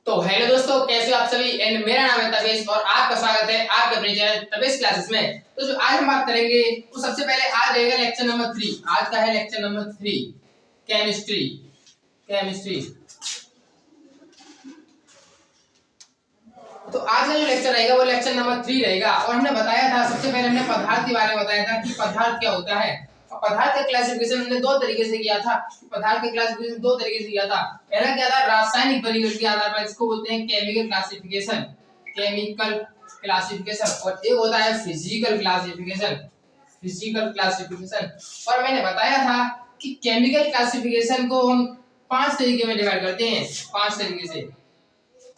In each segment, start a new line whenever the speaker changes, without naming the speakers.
तो हेलो दोस्तों, कैसे हो आप सभी। एंड मेरा नाम है तबेश और आपका स्वागत है आपके अपने चैनल तबेश क्लासेस में। तो जो आज हम बात करेंगे तो सबसे पहले आज रहेगा लेक्चर नंबर 3। आज का है लेक्चर नंबर 3 केमिस्ट्री। तो आज का जो लेक्चर रहेगा वो लेक्चर नंबर 3 रहेगा। और हमने बताया था, सबसे पहले हमने पदार्थ के बारे में बताया था कि पदार्थ क्या होता है। पदार्थ का क्लासिफिकेशन हमने दो तरीके से किया था। पदार्थ का क्लासिफिकेशन दो तरीके से किया था। पहला क्या था, रासायनिक वर्गीकरण के आधार पर, इसको बोलते हैं केमिकल क्लासिफिकेशन। और एक होता है फिजिकल क्लासिफिकेशन। और मैंने बताया था कि केमिकल क्लासिफिकेशन को हम 5 तरीके में डिवाइड करते हैं। 5 तरीके से,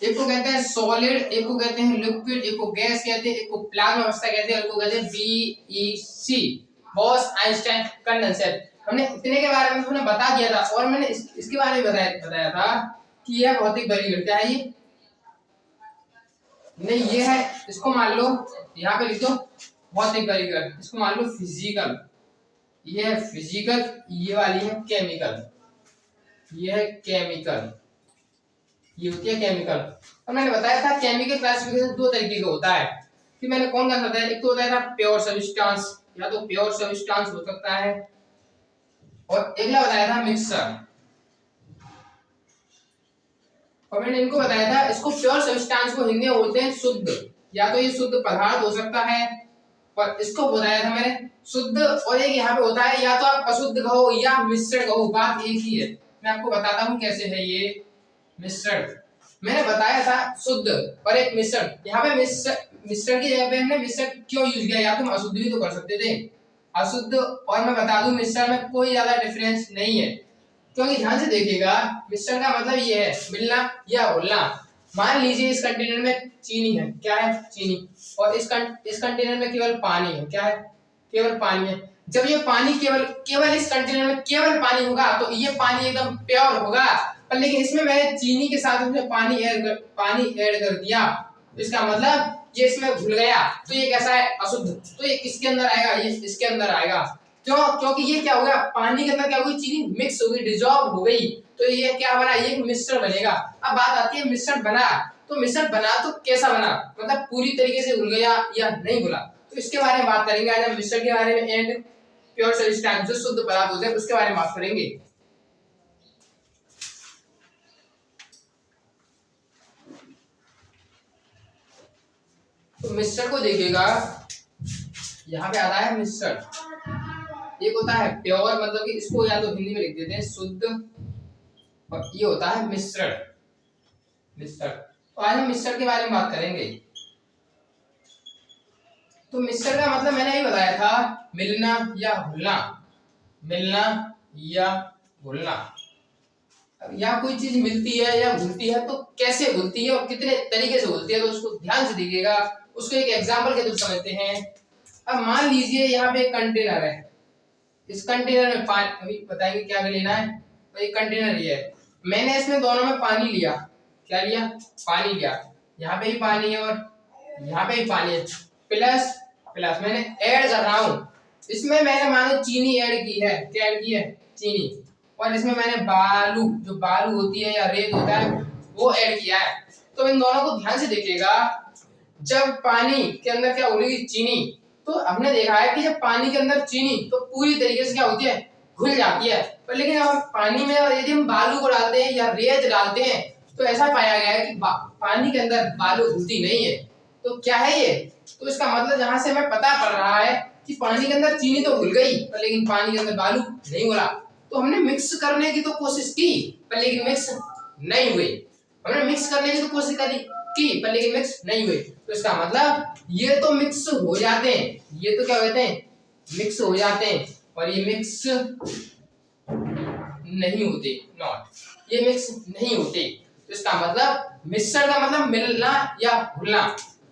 एक को कहते हैं सॉलिड, एक को कहते हैं लिक्विड, एक को गैस कहते हैं, एक को प्लाज्मा अवस्था कहते हैं, और एक को कहते हैं बीईसी, बॉस आइंस्टाइन कंडेंसर। हमने इतने के बारे में हमने बता दिया था। और मैंने इसके बारे में बताया था कि यह भौतिक वर्गीकरण क्या है। ये नहीं, ये है, इसको मान लो यहाँ पे लिख दो भौतिक वर्गीकरण, इसको मान लो फिजिकल। ये है फिजिकल, ये वाली है केमिकल, ये है केमिकल, ये होती है केमिकल। और मैंने बताया था केमिकल क्लासिफिकेशन दो तरीके का होता है। कि मैंने कौन सा बताया, एक तो होता है प्योर सब्सटेंस, या तो प्योर सब्सटेंस हो सकता है, और अगला बताया था मिक्सचर। और मैंने इनको बताया था, इसको प्योर सब्सटेंस को हिंदी में बोलते हैं शुद्ध, या तो ये शुद्ध पदार्थ हो सकता है, और इसको बताया था मैंने शुद्ध। और एक यहाँ पे होता है, या तो आप अशुद्ध कहो या मिश्रण कहो, बात एक ही है। मैं आपको बताता हूँ कैसे है ये मिश्रण। मैंने बताया था शुद्ध और एक मिश्रण। यहाँ पे मिश्रण की जगह पे हमने मिश्रण क्यों यूज किया, या तो हम अशुद्ध भी तो कर सकते थे, अशुद्ध। और मैं बता दूं मिश्रण में कोई ज्यादा डिफरेंस नहीं है, क्योंकि ध्यान से देखिएगा, मिश्रण का मतलब ये है मिलना या घुलना। मान लीजिए इस कंटेनर में चीनी है, क्या है, चीनी, और इस कंटेनर में केवल पानी है, क्या है, केवल पानी है। जब ये पानी केवल इस कंटेनर में केवल पानी होगा तो ये पानी एकदम प्योर होगा। पर लेकिन इसमें मैंने चीनी के साथ उसमें पानी ऐड कर दिया, इसका मतलब ये इसमें घुल गया, तो ये कैसा है, अशुद्ध। तो ये किसके अंदर आएगा, ये इसके अंदर आएगा। क्यों? क्योंकि ये क्या हो गया, पानी के अंदर क्या हो गई, चीनी मिक्स हो गई, डिसॉल्व हो गई, तो ये क्या बना, ये मिश्रण बनेगा। अब बात आती है मिश्रण बना, तो मिश्रण बना तो कैसा बना, मतलब पूरी तरीके से घुल गया या नहीं घुला। तो इसके बारे में बात करेंगे आज हम, मिश्रण के बारे में, एंड प्योर सब्सटेंस जो शुद्ध पदार्थ होते हैं उसके बारे में बात करेंगे। तो मिश्रण को देखिएगा, यहाँ पे आता है मिश्रण। एक होता है प्योर, मतलब कि इसको या तो हिंदी में लिख देते हैं शुद्ध, और ये होता है मिश्रण। तो आज हम मिश्रण के बारे में बात करेंगे। तो मिश्रण का मतलब मैंने ही बताया था, मिलना या घुलना, मिलना या घुलना। या कोई चीज मिलती है या घुलती है तो कैसे घुलती है और कितने तरीके से घुलती है, तो उसको ध्यान से देखिएगा। उसको एक एग्जांपल के थ्रू समझते हैं। अब मान लीजिए यहाँ पे एक कंटेनर है, इस कंटेनर में पानी, अभी बताएंगे क्या लेना है। तो एक कंटेनर ये है, मैंने इसमें दोनों में पानी लिया, क्या लिया, पानी लिया। यहाँ पे ही पानी है और यहाँ पे ही पानी है, प्लस मैंने ऐड कर रहा हूँ। इसमें मैंने मानो चीनी ऐड की है, क्या ऐड की है, चीनी। और इसमें मैंने बालू, जो बालू होती है या रेत होता है, वो ऐड किया है। तो इन दोनों को ध्यान से देखिएगा। जब पानी के अंदर क्या होगी, चीनी, तो हमने देखा है कि जब पानी के अंदर चीनी तो पूरी तरीके से क्या होती है, घुल जाती है। पर लेकिन अब पानी में यदि हम बालू को डालते हैं या रेत डालते हैं तो ऐसा पाया गया है कि पानी के अंदर बालू घुलती नहीं है। तो क्या है ये, तो इसका मतलब यहाँ से हमें पता पड़ रहा है कि पानी के अंदर चीनी तो घुल गई, पर लेकिन पानी के अंदर बालू नहीं घुला। तो हमने मिक्स करने की तो कोशिश की, पर लेकिन मिक्स नहीं हुई। हमने मिक्स करने की तो कोशिश की, पर लेकिन मिक्स नहीं हुई। तो इसका मतलब ये तो मिक्स हो जाते हैं, ये तो क्या होते हैं, मिक्स हो जाते हैं, और ये मिक्स नहीं होते, नॉट, ये मिक्स नहीं होते। तो इसका मतलब मिश्रण का मतलब मिलना या घुलना।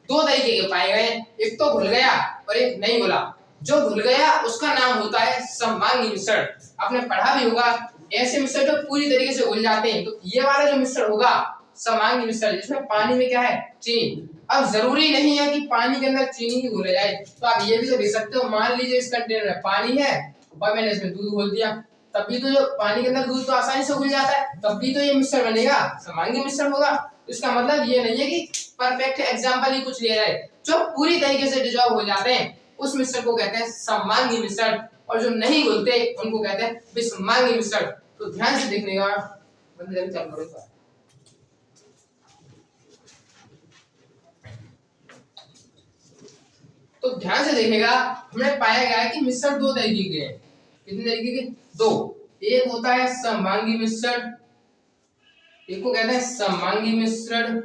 दो तरीके के पाए गए, एक तो घुल गया और एक नहीं घुला। जो घुल गया उसका नाम होता है सममांगी मिश्रण। आपने पढ़ा भी होगा, ऐसे मिश्रण जो पूरी तरीके से घुल जाते हैं। तो ये वाला जो मिश्रण होगा सममांगी मिश्रण, जिसमें पानी में क्या है, चीनी। अब जरूरी नहीं है कि पानी के अंदर चीनी ही घुल जाए, तो आप ये भी तो देख सकते हो। मान लीजिए इस कंटेनर में पानी है और मैंने इसमें दूध घोल दिया, तब भी तो जो पानी के अंदर दूध तो आसानी से घुल जाता है, तब भी तो ये मिश्रण बनेगा, समांगी मिश्रण होगा। इसका मतलब ये नहीं है कि परफेक्ट एग्जांपल ही कुछ लिया जाए, जो पूरी तरीके से डिजॉल्व हो जाते हैं उस मिश्रण को कहते हैं समांगी मिश्रण, और जो नहीं घुलते उनको कहते हैं विसमांगी मिश्रण। तो ध्यान से देखने का चालू करो। तो ध्यान से देखिएगा, हमने पाया गया है कि मिश्रण दो तरीके के हैं। कितने तरीके के? दो। एक होता है समांगी मिश्रण, एक को कहते हैं समांगी मिश्रण,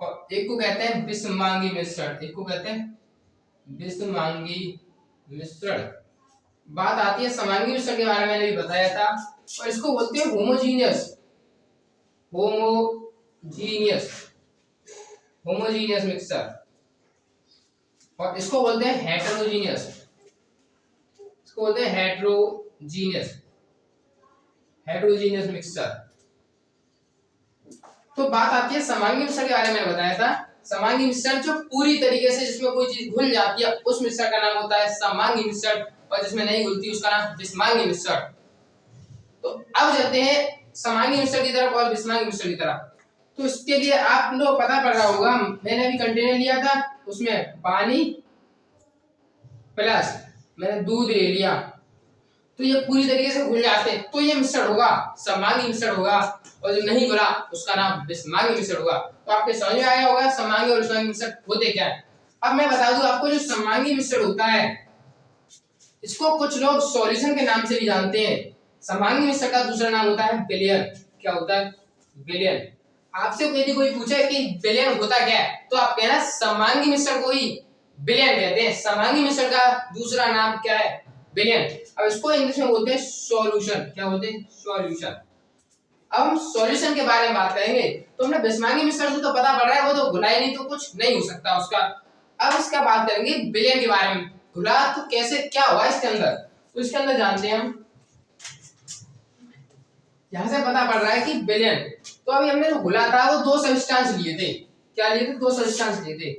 और एक को कहते हैं विसमांगी मिश्रण, एक को कहते हैं विसमांगी मिश्रण। बात आती है समांगी मिश्रण के बारे में मैंने भी बताया था, और इसको बोलते हैं होमोजीनियस, होमोजीनियस, होमोजीनियस मिक्सचर, और इसको बोलते हैं हेटेरोजीनियस, इसको बोलते हैं हेटेरोजीनियस, हेटेरोजीनियस मिक्सचर। तो बात आती है समांगी मिश्रण के बारे में मैंने बताया था। समांगी मिश्रण जो पूरी तरीके से जिसमें कोई चीज घुल जाती है उस मिश्रण का नाम होता है समांगी मिश्रण, और जिसमें नहीं घुलती उसका नाम विसमांगी मिश्रण। तो अब चलते हैं समांगी मिश्रण की तरफ और विसमांगी मिश्रण की तरफ। तो इसके लिए आप लोग पता पड़ रहा होगा, मैंने अभी कंटेनर लिया था, उसमें पानी प्लस मैंने दूध ले लिया, तो ये पूरी तरीके से घुल जाते हैं, तो ये मिश्रण होगा समांगी मिश्रण होगा, और जो नहीं घुला उसका नाम विसमांगी मिश्रण होगा। तो आपके समझ में आया होगा समांगी और विसमांगी मिश्रण होते क्या है। अब मैं बता दूं आपको, जो समांगी मिश्रण होता है इसको कुछ लोग सॉल्यूशन के नाम से भी जानते हैं। समांगी मिश्रण का दूसरा नाम होता है विलयन। क्या होता है? विलयन। आपसे यदि कोई पूछे कि विलयन होता क्या है, तो आप कहना समांगी मिश्रण को ही विलयन कहते हैं। समांगी मिश्रण का दूसरा नाम क्या है? विलयन। अब इसको इंग्लिश में बोलते हैं सॉल्यूशन। क्या बोलते हैं? सॉल्यूशन। अब हम सॉल्यूशन के बारे में बात करेंगे, तो हमने विसमांगी मिश्रण से तो पता पड़ रहा है वो तो घुला ही नहीं, तो कुछ नहीं हो सकता उसका। अब इसका बात करेंगे विलयन के बारे में। घुला तो कैसे, क्या हुआ इसके अंदर, तो इसके अंदर जानते हैं हम। यहां से पता पड़ रहा है कि विलयन, तो अभी हमने जो घुला था वो दो सब्सटेंस लिए थे। क्या लिए थे? दो सब्सटेंस लिए थे।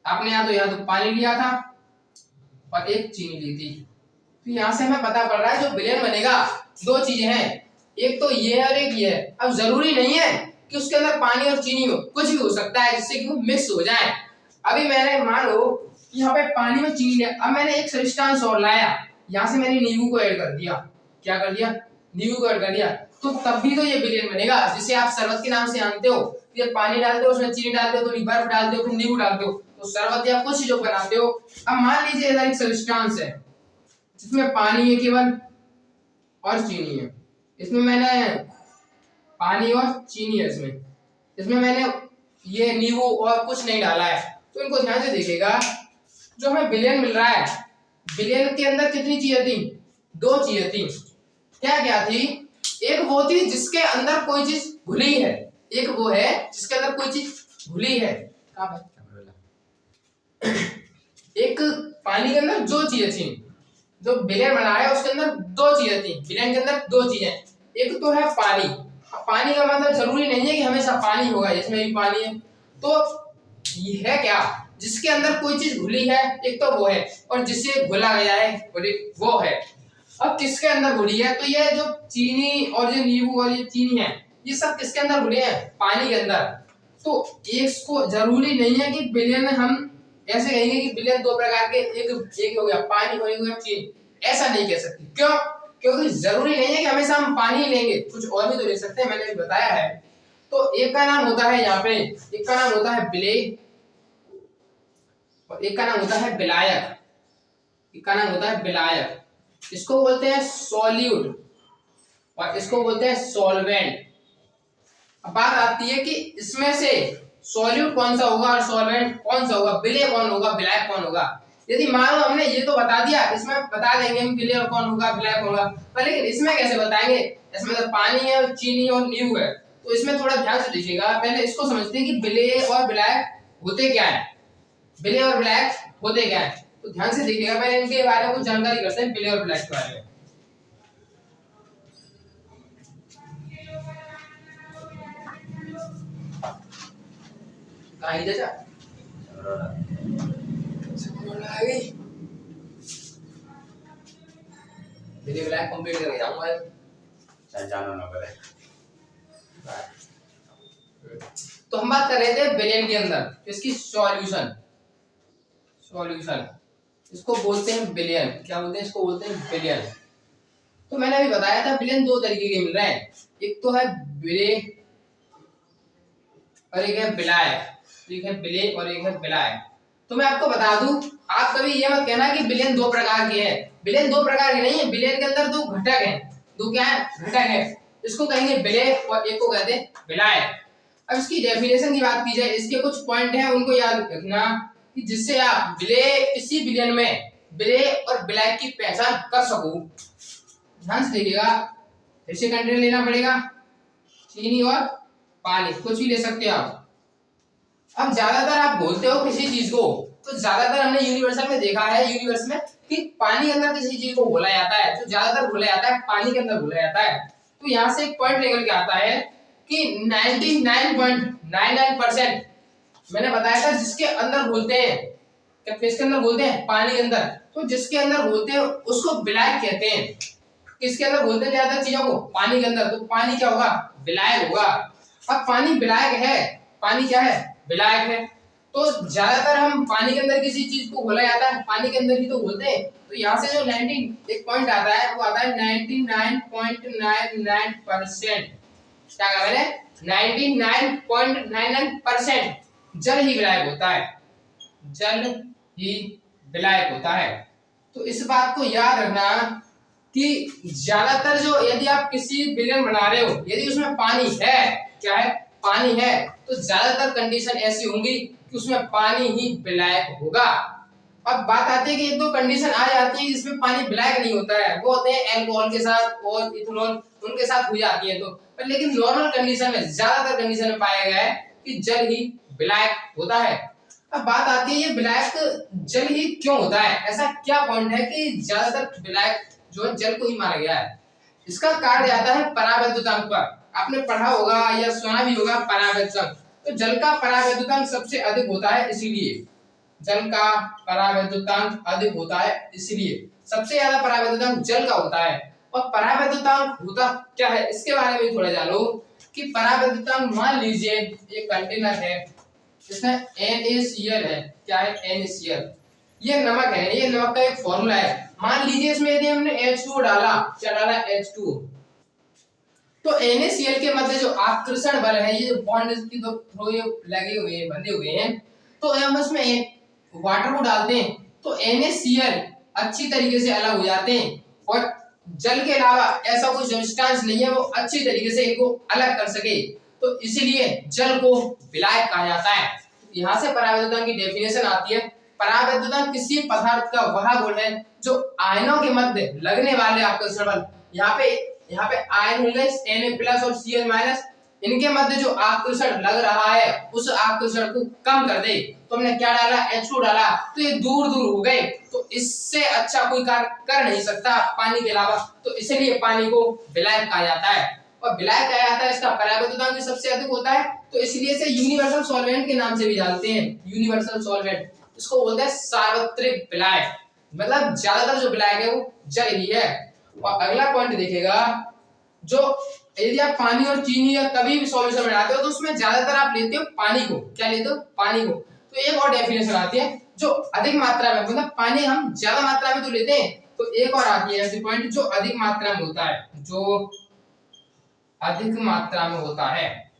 आपने यहाँ तो पानी लिया था और एक चीनी ली थी। तो यहाँ से हमें पता पड़ रहा है जो विलयन बनेगा दो चीजें हैं, एक तो ये है और एक ये है। अब जरूरी नहीं है कि उसके अंदर पानी और चीनी हो, कुछ भी हो सकता है जिससे कि वो मिक्स हो जाए। अभी मैंने मान लो यहाँ पे पानी में चीनी लिया, अब मैंने एक सब्सटेंस और लाया, यहाँ से मैंने नींबू को ऐड कर दिया। क्या कर दिया? नींबू को ऐड कर दिया, तो तब भी तो ये विलयन बनेगा, जिसे आप शरबत के नाम से जानते हो। ये पानी डालते हो, उसमें चीनी डालते हो, थोड़ी बर्फ डालते हो, फिर नींबू डालते हो, तो शरबत या कुछ जो बनाते हो। अब मान लीजिए इधर एक सब्सटेंस है जिसमें पानी है केवल और चीनी है, इसमें मैंने पानी और चीनी है, इसमें मैंने ये नींबू और कुछ नहीं डाला है। तो इनको ध्यान से देखिएगा, जो हमें विलयन मिल रहा है, विलयन के अंदर कितनी चीजें थी? दो चीजें थी। क्या क्या थी? एक वो थी जिसके अंदर कोई चीज घुली है, एक वो है जिसके अंदर कोई चीज घुली है। एक पानी के अंदर दो चीजें थी, जो विलयन बना है उसके अंदर दो चीजें थी। विलयन के अंदर दो चीजें, एक तो है पानी। पानी का मतलब जरूरी नहीं है कि हमेशा पानी होगा, इसमें भी पानी है। तो ये है क्या? जिसके अंदर कोई चीज घुली है, एक तो वो है, और जिसे घुला गया है वो है। अब किसके अंदर घुली है? तो ये जो चीनी और जो नींबू और ये चीनी है, ये सब किसके अंदर घुले हैं? पानी के अंदर। तो इसको जरूरी नहीं है कि विलयन हम ऐसे कहेंगे कि विलयन दो प्रकार के, एक हो गया पानी और एक हो गया चीनी, ऐसा नहीं कह सकते। क्यों? क्योंकि जरूरी नहीं है कि हमेशा हम पानी ही लेंगे, कुछ और भी तो ले सकते हैं, मैंने भी बताया है। तो एक का नाम होता है यहाँ पे, एक का नाम होता है विलेय और एक का नाम होता है विलायक। एक का नाम होता है विलायक, इसको बोलते हैं सॉल्यूट और इसको बोलते हैं सॉल्वेंट। अब बात आती है कि इसमें से सॉल्यूट कौन सा होगा और सॉल्वेंट कौन सा होगा, विलेय कौन होगा, विलायक कौन होगा। यदि मान लो हमने ये तो बता दिया, इसमें बता देंगे हम विलेय और कौन होगा, विलायक कौन होगा, पर लेकिन इसमें कैसे बताएंगे? इसमें तो पानी है, चीनी और नींबू है, तो इसमें थोड़ा ध्यान से देखिएगा। पहले इसको समझते हैं कि विलेय और विलायक होते क्या है, विलेय और विलायक होते क्या है। तो ध्यान से देखिएगा, पहले इनके बारे में कुछ जानकारी करते हैं, विलेय और विलायक के बारे में। फिर ब्लैक कंप्लीट करके जाऊंगा,
चाहे जाना ना पड़े।
तो हम बात कर रहे थे बिलियन के अंदर इसकी सॉल्यूशन, इसको बोलते हैं बिलियन। क्या बोलते हैं? इसको बोलते हैं बिलियन। तो मैंने अभी बताया था बिलियन दो तरीके के मिल रहे हैं, एक तो है बिले और एक है बिलाय, एक है बिले और एक है बिलाय। तो मैं आपको बता दूं, आप कभी ये मत कहना कि बिलियन दो प्रकार के हैं। बिलियन दो प्रकार के नहीं है, बिलियन के अंदर दो घटक हैं। दो क्या है? घटक है। इसको कहेंगे बिले और एक को कहते हैं बिलाय। अब इसकी डेफिनेशन की बात की जाए, इसके कुछ पॉइंट हैं उनको याद रखना कि जिससे आप इसी बिलियन में बिले और बिलाय की पहचान कर सको। ध्यान से देखिएगा, ऐसे कंटेनर लेना पड़ेगा, चीनी और पानी, कुछ भी ले सकते हो आप। अब ज्यादातर आप बोलते हो किसी चीज को, तो ज्यादातर हमने यूनिवर्सल में देखा है, यूनिवर्स में कि पानी के अंदर किसी चीज को घोला जाता है, तो ज्यादातर घोला जाता है पानी के अंदर घोला जाता है। तो यहाँ से एक पॉइंट निकल के आता है कि 99.99% मैंने बताया था जिसके अंदर घोलते हैं, किसके अंदर घोलते हैं? पानी के अंदर। तो जिसके अंदर घोलते हैं उसको विलायक कहते हैं। किसके अंदर घोलते हैं ज्यादातर चीजों को? पानी के अंदर। तो पानी क्या होगा? विलायक होगा। अब पानी विलायक है, पानी क्या है? विलायक है। तो ज्यादातर हम पानी के अंदर किसी चीज को घोला जाता है, पानी के अंदर ही तो घोलते हैं। तो यहाँ से जो 19 एक पॉइंट आता है वो आता है 99.99%। क्या कहा मैंने? 99.99% जल ही विलायक होता है, जल ही विलायक होता है। तो इस बात को याद रखना कि ज्यादातर जो, यदि आप किसी बिलियन बना रहे हो, यदि उसमें पानी है, क्या है? पानी है, तो ज्यादातर कंडीशन ऐसी होंगी कि उसमें पानी ही विलायक होगा। अब बात आती है कि एक दो कंडीशन आ जाती है जिसमें पानी विलायक नहीं होता है, वो होते हैं अल्कोहल के साथ और इथेनॉल, उनके साथ हो जाती है। तो पर लेकिन नॉर्मल कंडीशन में, ज्यादातर कंडीशन में पाया गया है कि जल ही विलायक होता है। अब बात आती है ये विलायक जल ही क्यों होता है? ऐसा क्या पॉइंट है कि ज्यादातर विलायक जो है जल को ही माना गया है? इसका कार्य आता है परावैद्युतांक पर। आपने पढ़ा होगा या सुना भी होगा परावैद्युतांक। तो जल का परावैद्युतांक सबसे अधिक होता है, इसीलिए जल का परावैद्युतांक अधिक होता है, इसलिए सबसे ज्यादा परावैद्युतांक जल का होता है। और परावैद्युतांक होता क्या है इसके बारे में थोड़ा जानो कि परावैद्युतांक, मान लीजिए ये कंटेनर है, इसमें NaCl है। क्या है? NaCl। ये नमक है, ये नमक का एक फॉर्मूला है। मान लीजिए इसमें यदि हमने H2 डाला, क्या डाला? H2, तो NaCl के मध्य जो आकर्षण बल है, ये जो बॉन्ड की दो थ्रो ये लगे हुए हैं, बंधे हुए हैं, तो हम उसमें वाटर को डालते हैं तो NaCl अच्छी तरीके से अलग हो जाते हैं। और जल के अलावा ऐसा कोई सब्सटेंस नहीं है वो अच्छी तरीके से इनको अलग कर सके, तो इसीलिए जल को विलायक कहा जाता है। यहाँ से परावैद्युतांक की डेफिनेशन आती है। परावैद्युतांक किसी पदार्थ का वह गुण है जो आयनों के मध्य लगने वाले आकर्षण बल, यहाँ पे आयन मिल गए Na+ और Cl-, इनके मध्य जो आकर्षण लग रहा है उस आकर्षण को कम कर दे। तो हमने क्या डाला? H2 डाला, तो ये दूर दूर हो गए। तो इससे अच्छा कोई कार्य कर नहीं सकता पानी के अलावा, तो इसलिए पानी को विलायक कहा जाता है। और विलायक कहा जाता है, इसका परावैद्युतांक भी सबसे अधिक होता है, तो इसलिए इसे यूनिवर्सल सॉल्वेंट के नाम से भी जानते हैं। यूनिवर्सल सॉल्वेंट, इसको बोलते हैं सार्वत्रिक विलायक। मतलब ज्यादातर जो विलायक है वो जल ही है। और अगला पॉइंट देखिएगा, जो यदि आप पानी और चीनी या कभी भी सॉल्यूशन बनाते हो तो उसमें ज्यादातर आप लेते हो पानी को। क्या लेते हो? पानी को। तो एक और डेफिनेशन आती है, जो अधिक मात्रा में, मतलब पानी हम ज्यादा मात्रा में तो लेते हैं, तो एक और आती है ऐसी पॉइंट, जो अधिक मात्रा में होता है, जो अधिक मात्रा में होता है,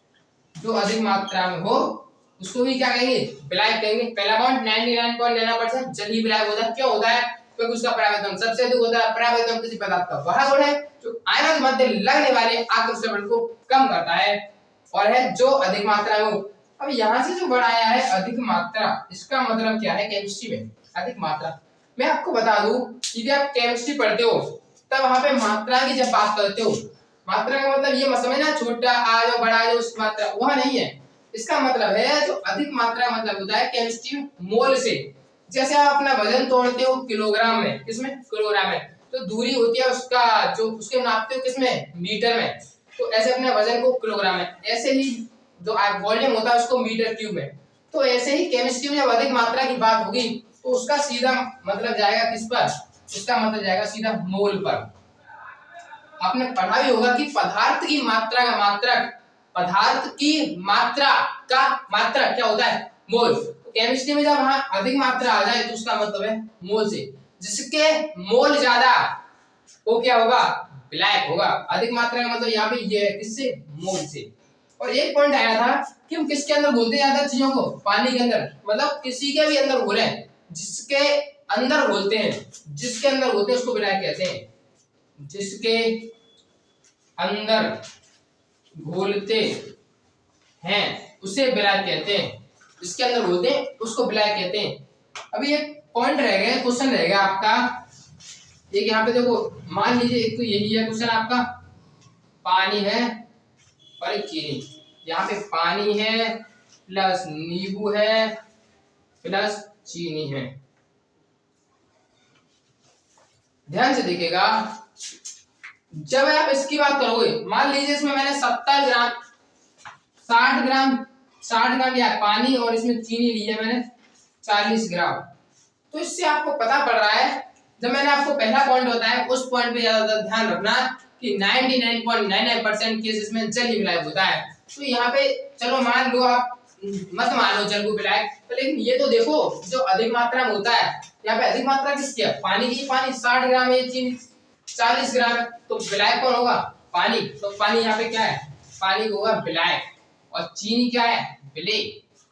जो अधिक मात्रा में हो उसको भी क्या कहेंगे? विलायक कहेंगे। पहला पॉइंट 99.99% जल ही विलायक होता है। क्यों होता है? क्योंकि उसका परावैद्युतांक सबसे अधिक होता है। परावैद्युतांक किसी पदार्थ का वह गुण है जो आयनों के मध्य लगने वाले आकर्षण बल को कम करता है और है जो अधिक मात्रा में हो। अब यहाँ से जो वर्ड आया है अधिक मात्रा, इसका मतलब क्या है केमिस्ट्री में? अधिक मात्रा। मैं आपको बता दूं, यदि आप केमिस्ट्री पढ़ते हो तब वहां पे मात्रा की जब बात करते हो, मात्रा का मतलब ये मत समझना छोटा आ जाओ बड़ा आ जाओ उस मात्रा, वह नहीं है। इसका मतलब है जो अधिक मात्रा मतलब होता है केमिस्ट्री में मोल से। जैसे आप अपना वजन तोड़ते हो किलोग्राम में, किसमें? किलोग्राम में। तो दूरी होती है उसका, जो उसके नापते हो किसमें? मीटर में। तो ऐसे अपने वजन को किलोग्राम में, ऐसे ही जो वॉल्यूम होता है उसको मीटर क्यूब में। तो ऐसे ही केमिस्ट्री में जब अधिक मात्रा की बात होगी तो उसका सीधा मतलब जाएगा किस पर? उसका मतलब जाएगा सीधा मोल पर। आपने पढ़ा भी होगा कि पदार्थ की मात्रा का मात्रक, पदार्थ की मात्रा का मात्रक क्या होता है? मोल। तो केमिस्ट्री में जब वहां अधिक मात्रा आ जाए तो उसका मतलब है मोल से, जिसके मोल ज्यादा वो क्या होगा? विलायक होगा। अधिक मात्रा का मतलब यहाँ पे ये है, किससे? मोल से। और एक पॉइंट आया था कि हम किसके अंदर घोलते हैं ज्यादा चीजों को? पानी के अंदर। मतलब किसी के भी अंदर घोले, जिसके अंदर घोलते हैं, जिसके अंदर घोलते हैं उसको विलायक कहते हैं। जिसके अंदर घोलते हैं उसे विलायक कहते हैं। जिसके अंदर घोलते हैं उसको विलायक कहते हैं। अभी एक पॉइंट रह गया, क्वेश्चन रह गया आपका। एक यहाँ पे देखो, मान लीजिए एक तो यही है क्वेश्चन आपका, पानी है और एक चीनी। यहाँ पे पानी है प्लस नींबू है प्लस चीनी है। ध्यान से देखिएगा, जब आप इसकी बात करोगे, मान लीजिए इसमें मैंने 70 ग्राम 60 ग्राम या पानी और इसमें चीनी ली है मैंने 40 ग्राम। तो इससे आपको पता पड़ रहा है, जब मैंने आपको पहला पॉइंट बताया उस पॉइंट पे ज्यादा ध्यान रखना कि 99.99% केसेस में जल ही विलायक होता है। तो यहाँ पे चलो मान लो, आप मत मानो जल को विलायक, तो लेकिन ये तो देखो जो अधिक मात्रा में होता है, यहाँ पे अधिक मात्रा किसकी है? पानी की। पानी 60 ग्राम है, चीनी 40 ग्राम है, तो विलायक कौन होगा? पानी। तो पानी यहाँ पे क्या है? पानी होगा विलायक। और चीनी क्या है? विलेय।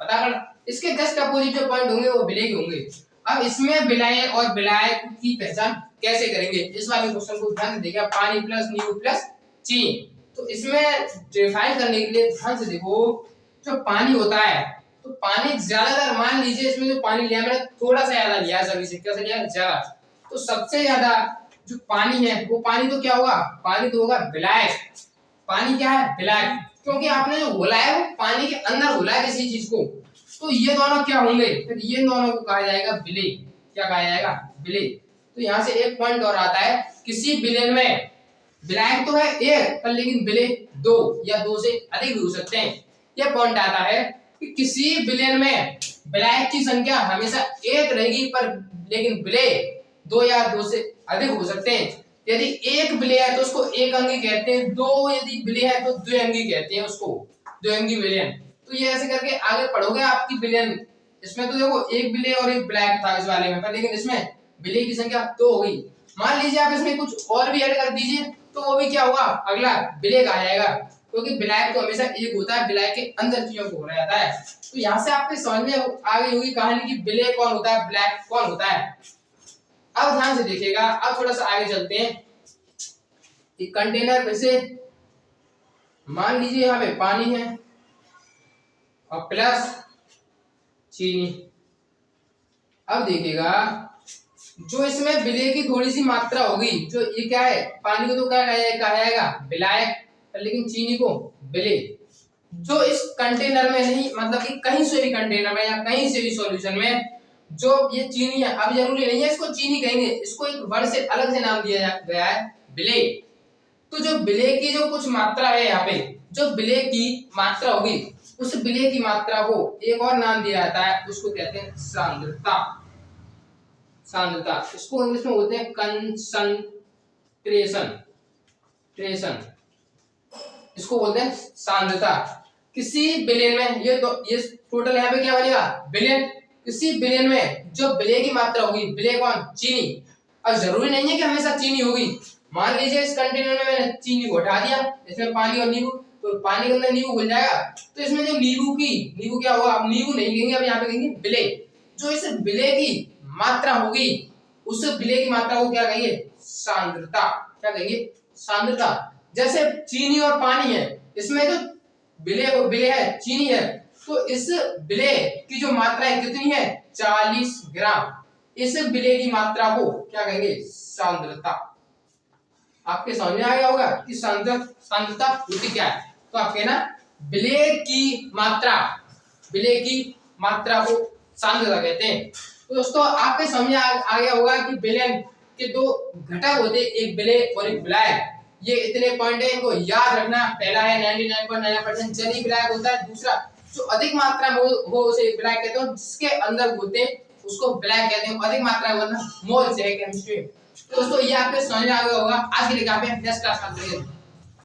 पता कर, इसके जस्ट अपोजिट जो पॉइंट होंगे वो विलेय होंगे। अब इसमें विलेय और विलायक की पहचान कैसे करेंगे? इस वाले क्वेश्चन को ध्यान से देखिए, पानी प्लस नींबू प्लस चीनी। तो इसमें डिफाइन करने के लिए ध्यान से देखो, जो पानी होता है, तो पानी ज्यादातर, मान लीजिए इसमें जो पानी लिया मैंने थोड़ा सा ज्यादा लिया है सभी से, कैसे लिया? ज्यादा। तो सबसे ज्यादा जो पानी है वो पानी तो क्या होगा? पानी तो होगा विलायक। पानी क्या है? विलायक। क्योंकि आपने जो घोला है वो पानी के अंदर घोला है किसी चीज को, तो ये दोनों क्या होंगे? फिर ये दोनों को कहा जाएगा विलेय। क्या कहा जाएगा? विलेय। तो यहाँ से एक पॉइंट और आता है, किसी विलेय में विलायक तो है एक, पर लेकिन विलेय 2 या 2 से अधिक भी हो सकते हैं। यह पॉइंट आता है कि किसी विलेय में विलायक की संख्या हमेशा 1 रहेगी, पर लेकिन विलेय 2 या 2 से अधिक हो सकते हैं। यदि एक विलेय है तो उसको एक अंगी कहते हैं, 2 यदि विलेय है तो द्विअंगी कहते हैं उसको, द्विअंगी विलयन। तो ये ऐसे करके आगे पढ़ोगे आपकी विलयन। इसमें तो देखो एक विलेय और एक विलायक था इस वाले में, पर लेकिन इसमें विलेय की संख्या 2 हो गई। मान लीजिए आप इसमें कुछ और भी ऐड कर दीजिए तो वो भी क्या होगा? अगला विलेय आ जाएगा, क्योंकि विलायक तो हमेशा एक होता है, विलायक के अंदर चीजों को घोला जाता है। तो यहाँ से आपके समझ में आ गई होगी कहानी की विलेय कौन होता है, विलायक कौन होता है। अब ध्यान से देखिएगा, अब थोड़ा सा आगे चलते हैं। एक कंटेनर में से मान लीजिए यहाँ पे पानी है और प्लस चीनी। अब देखिएगा, जो इसमें विलेय की थोड़ी सी मात्रा होगी, जो ये क्या है? पानी को तो क्या कहा जाएगा? विलायक, लेकिन चीनी को विलेय। जो इस कंटेनर में नहीं, मतलब कि कहीं से भी कंटेनर में या कहीं से भी सॉल्यूशन में जो ये चीनी है, अब जरूरी नहीं है इसको चीनी कहेंगे, इसको एक वर्ड से अलग से नाम दिया गया है, विलेय। तो जो विलेय की जो कुछ मात्रा है, यहाँ पे जो विलेय की मात्रा होगी, उस विलेय की मात्रा को एक और नाम दिया जाता है, उसको कहते हैं सांद्रता। सांद्रता, इसको इंग्लिश में बोलते हैं कंसंट्रेशन, इसको बोलते हैं सांद्रता। किसी विलेय में ये टोटल यहाँ पे क्या बनेगा? विलेय। किसी विलेय में जो विलेय की मात्रा होगी, विलेय कौन? चीनी। अब जरूरी नहीं है कि हमेशा चीनी होगी। मान लीजिए इस कंटेनर में मैंने चीनी को हटा दिया, इसमें पानी और नींबू, तो पानी के अंदर नींबू घुल जाएगा, तो इसमें जो नींबू क्या होगा? अब नींबू नहीं कहेंगे, अब यहाँ पे कहेंगे विलेय। जो इस विलेय की मात्रा होगी, उस विलेय की मात्रा को क्या कहेंगे? सांद्रता। क्या कहेंगे? सांद्रता। जैसे चीनी और पानी है, इसमें जो विलेय है चीनी है, तो इस विलेय की जो मात्रा है कितनी है? 40 ग्राम। इस विलेय की मात्रा को क्या कहेंगे? सांद्रता। आपके समझ में आ गया होगा कि सांद्रता होती क्या है। तो आप कहना विलेय की मात्रा को सांद्रता कहते हैं। तो दोस्तों आपके समझ आ गया होगा कि विलेय के 2 घटक होते हैं, एक विलेय और एक विलायक। ये इतने पॉइंट है, इनको याद रखना। पहला है 99.99% जली विलायक होता है। दूसरा जो अधिक मात्रा में हो उसे विलायक कहते हैं, जिसके अंदर घुलते हैं उसको विलायक कहते हैं। अधिक मात्रा में मोल से है केमिस्ट्री। दोस्तों ये आपके समझ में आ गया होगा। आज के लिए यहाँ पे नेक्स्ट क्लास में